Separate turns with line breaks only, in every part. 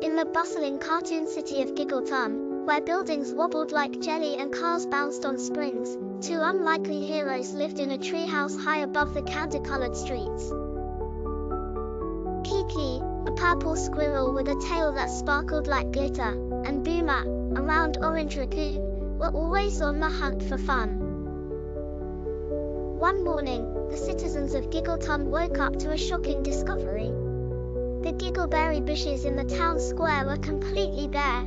In the bustling cartoon city of Giggleton, where buildings wobbled like jelly and cars bounced on springs, two unlikely heroes lived in a treehouse high above the candy-colored streets. Kiki, a purple squirrel with a tail that sparkled like glitter, and Boomer, a round orange raccoon, were always on the hunt for fun. One morning, the citizens of Giggleton woke up to a shocking discovery. The giggleberry bushes in the town square were completely bare.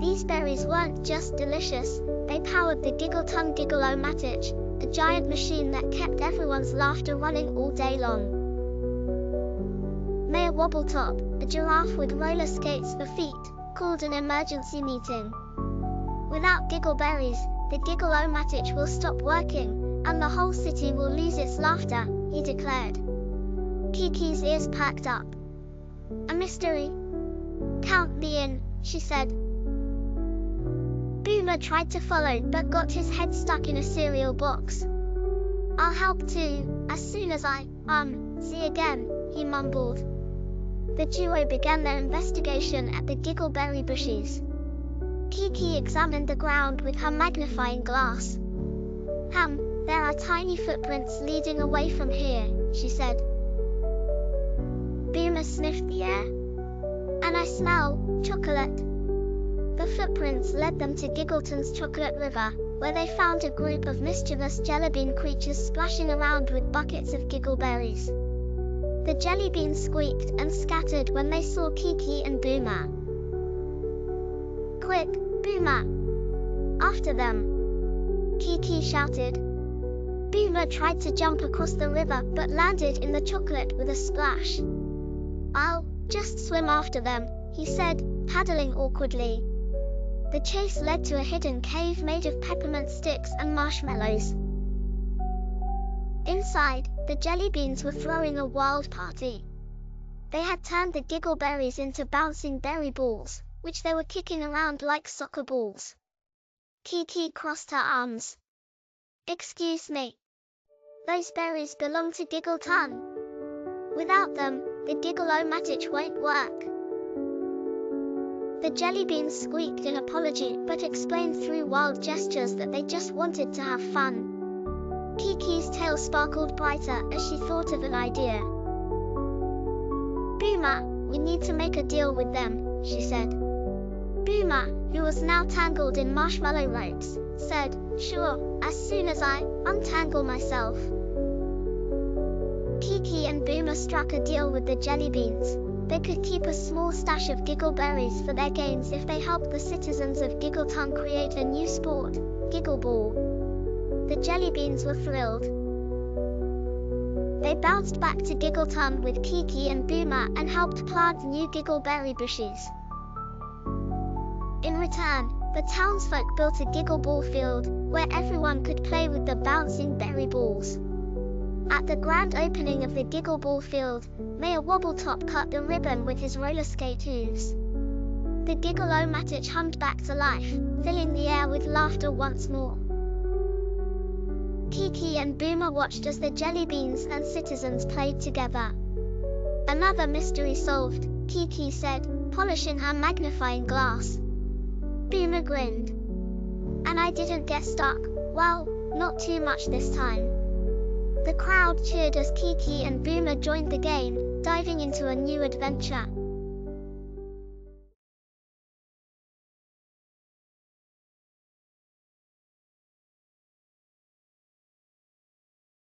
These berries weren't just delicious, they powered the Giggleton Giggleomatic, a giant machine that kept everyone's laughter running all day long. Mayor Wobbletop, a giraffe with roller skates for feet, called an emergency meeting. Without giggleberries, the Giggleomatic will stop working, and the whole city will lose its laughter, he declared. Kiki's ears perked up. A mystery? Count me in, she said. Boomer tried to follow but got his head stuck in a cereal box. I'll help too, as soon as I, see again, he mumbled. The duo began their investigation at the giggleberry bushes. Kiki examined the ground with her magnifying glass. There are tiny footprints leading away from here, she said. Boomer sniffed the air. And I smell chocolate. The footprints led them to Giggleton's chocolate river, where they found a group of mischievous jellybean creatures splashing around with buckets of giggleberries. The jellybeans squeaked and scattered when they saw Kiki and Boomer. Quick, Boomer! After them! Kiki shouted. Boomer tried to jump across the river but landed in the chocolate with a splash. I'll just swim after them, he said, paddling awkwardly. The chase led to a hidden cave made of peppermint sticks and marshmallows. Inside, the jellybeans were throwing a wild party. They had turned the giggleberries into bouncing berry balls, which they were kicking around like soccer balls. Kiki crossed her arms. Excuse me. Those berries belong to Giggleton. Without them, the Giggleomatic won't work. The jellybeans squeaked in apology but explained through wild gestures that they just wanted to have fun. Kiki's tail sparkled brighter as she thought of an idea. Boomer, we need to make a deal with them, she said. Boomer, who was now tangled in marshmallow ropes, said, Sure, as soon as I untangle myself. Kiki and Boomer struck a deal with the jellybeans. They could keep a small stash of giggleberries for their games if they helped the citizens of Giggleton create a new sport, Giggleball. The jellybeans were thrilled. They bounced back to Giggleton with Kiki and Boomer and helped plant new giggleberry bushes. In return, the townsfolk built a Giggleball field, where everyone could play with the bouncing berry balls. At the grand opening of the Giggleball field, Mayor Wobbletop cut the ribbon with his roller skate hooves. The Giggleomatic hummed back to life, filling the air with laughter once more. Kiki and Boomer watched as the jellybeans and citizens played together. Another mystery solved, Kiki said, polishing her magnifying glass. Boomer grinned. And I didn't get stuck, well, not too much this time. The crowd cheered as Kiki and Boomer joined the game, diving into a new adventure.